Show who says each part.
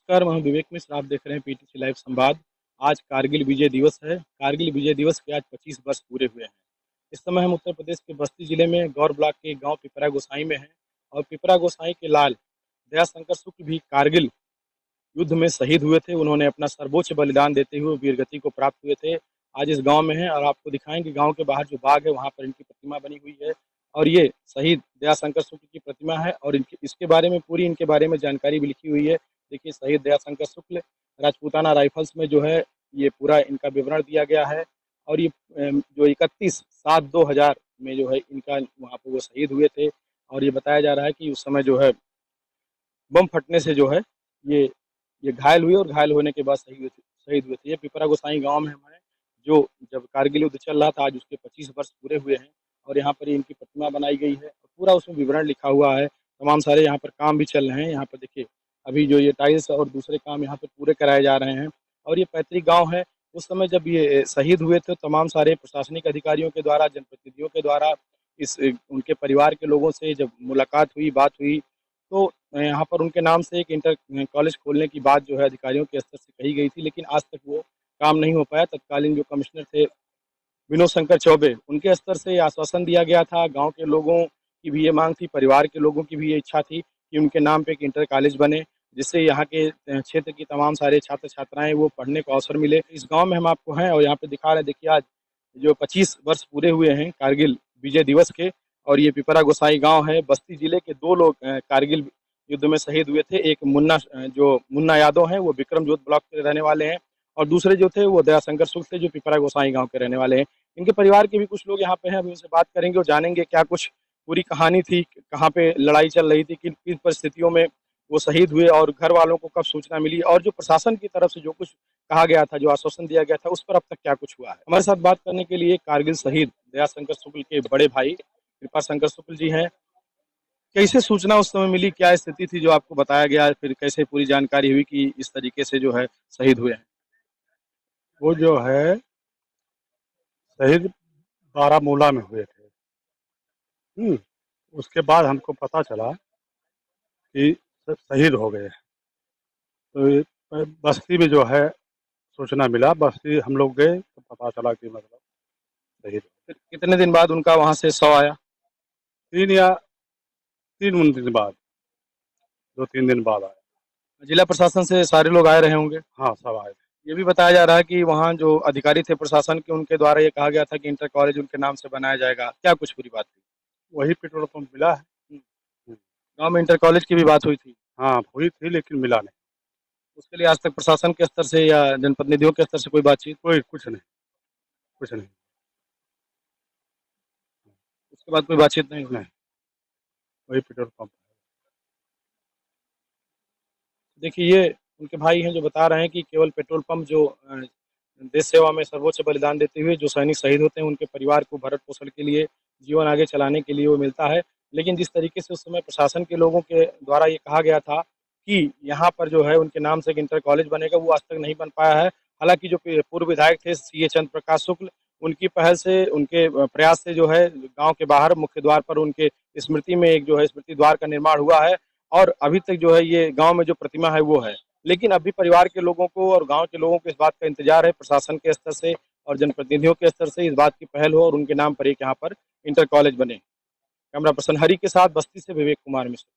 Speaker 1: नमस्कार, मैं विवेक मिश्र। आप देख रहे हैं पीटीसी लाइव संवाद। आज कारगिल विजय दिवस है। कारगिल विजय दिवस के आज 25 वर्ष पूरे हुए हैं। इस समय हम उत्तर प्रदेश के बस्ती जिले में गौर ब्लॉक के एक गांव पिपरा गोसाई में हैं और पिपरा गोसाई के लाल दयाशंकर शुक्ल भी कारगिल युद्ध में शहीद हुए थे। उन्होंने अपना सर्वोच्च बलिदान देते हुए वीरगति को प्राप्त हुए थे। आज इस गांव में हैं और आपको दिखाएंगे गांव के बाहर जो बाग है वहां पर इनकी प्रतिमा बनी हुई है और ये शहीद दयाशंकर शुक्ल की प्रतिमा है और इनके इसके बारे में पूरी इनके बारे में जानकारी भी लिखी हुई है। देखिए, शहीद दयाशंकर शुक्ल राजपूताना राइफल्स में जो है ये पूरा इनका विवरण दिया गया है और ये जो 31/7/2000 में जो है इनका वहाँ पे वो शहीद हुए थे और ये बताया जा रहा है कि उस समय जो है बम फटने से जो है ये ये घायल हुए और घायल होने के बाद शहीद हुए थे। ये पिपरा गोसाई गांव में हम हैं, जो जब कारगिल युद्ध चल रहा था, आज उसके 25 वर्ष पूरे हुए हैं और यहाँ पर इनकी प्रतिमा बनाई गई है और पूरा उसमें विवरण लिखा हुआ है। तमाम सारे यहाँ पर काम भी चल रहे हैं। यहाँ पर देखिए, अभी जो ये टाइल्स और दूसरे काम यहाँ पे पूरे कराए जा रहे हैं और ये पैतृक गाँव है। उस समय जब ये शहीद हुए थे, तमाम सारे प्रशासनिक अधिकारियों के द्वारा, जनप्रतिनिधियों के द्वारा इस उनके परिवार के लोगों से जब मुलाकात हुई, बात हुई, तो यहाँ पर उनके नाम से एक इंटर कॉलेज खोलने की बात जो है अधिकारियों के स्तर से कही गई थी, लेकिन आज तक वो काम नहीं हो पाया। तत्कालीन जो कमिश्नर थे विनोद शंकर चौबे, उनके स्तर से ये आश्वासन दिया गया था। गांव के लोगों की भी ये मांग थी, परिवार के लोगों की भी ये इच्छा थी कि उनके नाम पे एक इंटर कॉलेज बने, जिससे यहाँ के क्षेत्र की तमाम सारे छात्र छात्राएं वो पढ़ने को अवसर मिले। इस गांव में हम आपको हैं और यहाँ पे दिखा रहे हैं। देखिए, आज जो 25 वर्ष पूरे हुए हैं कारगिल विजय दिवस के और ये पिपरा गोसाई गांव है। बस्ती जिले के दो लोग कारगिल युद्ध में शहीद हुए थे। एक जो मुन्ना यादव हैं, वो विक्रमजोत ब्लॉक के रहने वाले हैं और दूसरे जो थे वो दयाशंकर शुक्ल थे, जो पिपरा गोसाई गांव के रहने वाले हैं। इनके परिवार के भी कुछ लोग यहाँ पे हैं, अभी उनसे बात करेंगे और जानेंगे क्या कुछ पूरी कहानी थी, कहाँ पे लड़ाई चल रही थी, किन किन परिस्थितियों में वो शहीद हुए और घर वालों को कब सूचना मिली और जो प्रशासन की तरफ से जो कुछ कहा गया था, जो आश्वासन दिया गया था, उस पर अब तक क्या कुछ हुआ है। हमारे साथ बात करने के लिए कारगिल शहीद दयाशंकर शुक्ल के बड़े भाई कृपा शंकर शुक्ल जी हैं। कैसे सूचना उस समय मिली, क्या स्थिति थी जो आपको बताया गया, फिर कैसे पूरी जानकारी हुई कि इस तरीके से जो है शहीद हुए हैं।
Speaker 2: वो जो है शहीद बारामूला में हुए थे। उसके बाद हमको पता चला कि सब शहीद हो गए। तो ये बस्ती में जो है सूचना मिला, बस्ती हम लोग गए तो पता चला कि मतलब शहीद हो
Speaker 1: फिर कितने दिन बाद उनका वहां से शव आया।
Speaker 2: गए। 3 दिन बाद, 2-3 दिन बाद आए।
Speaker 1: जिला प्रशासन से सारे लोग आए रहे होंगे।
Speaker 2: हाँ, सब आए थे।
Speaker 1: ये भी बताया जा रहा है कि वहाँ जो अधिकारी थे प्रशासन के, उनके द्वारा ये कहा गया था कि इंटर कॉलेज उनके नाम से बनाया जाएगा। क्या कुछ पूरी बात थी।
Speaker 2: वही पेट्रोल पंप मिला है।
Speaker 1: हम्म,
Speaker 2: हम्म,
Speaker 1: गांव में इंटर कॉलेज की भी बात हुई थी।
Speaker 2: हाँ, हुई थी लेकिन मिला नहीं।
Speaker 1: उसके लिए आज तक प्रशासन के स्तर से या जनप्रतिनिधियों के स्तर से कोई बातचीत।
Speaker 2: कोई कुछ नहीं, कुछ नहीं।
Speaker 1: उसके बाद कोई बातचीत नहीं हुई।
Speaker 2: नहीं, वही पेट्रोल पंप।
Speaker 1: देखिए, ये उनके भाई हैं जो बता रहे हैं कि केवल पेट्रोल पंप जो देश सेवा में सर्वोच्च बलिदान देते हुए जो सैनिक शहीद होते हैं, उनके परिवार को भरण पोषण के लिए, जीवन आगे चलाने के लिए वो मिलता है। लेकिन जिस तरीके से उस समय प्रशासन के लोगों के द्वारा ये कहा गया था कि यहाँ पर जो है उनके नाम से एक इंटर कॉलेज बनेगा, वो आज तक नहीं बन पाया है। हालांकि जो पूर्व विधायक थे सीए चंद्र प्रकाश शुक्ल, उनकी पहल से, उनके प्रयास से जो है गांव के बाहर मुख्य द्वार पर उनके स्मृति में एक जो है स्मृति द्वार का निर्माण हुआ है और अभी तक जो है ये गांव में जो प्रतिमा है वो है। लेकिन अभी परिवार के लोगों को और गांव के लोगों को इस बात का इंतजार है प्रशासन के स्तर से और जनप्रतिनिधियों के स्तर से इस बात की पहल हो और उनके नाम पर एक यहाँ पर इंटर कॉलेज बने। कैमरा पर्सन हरि के साथ बस्ती से विवेक कुमार मिश्र।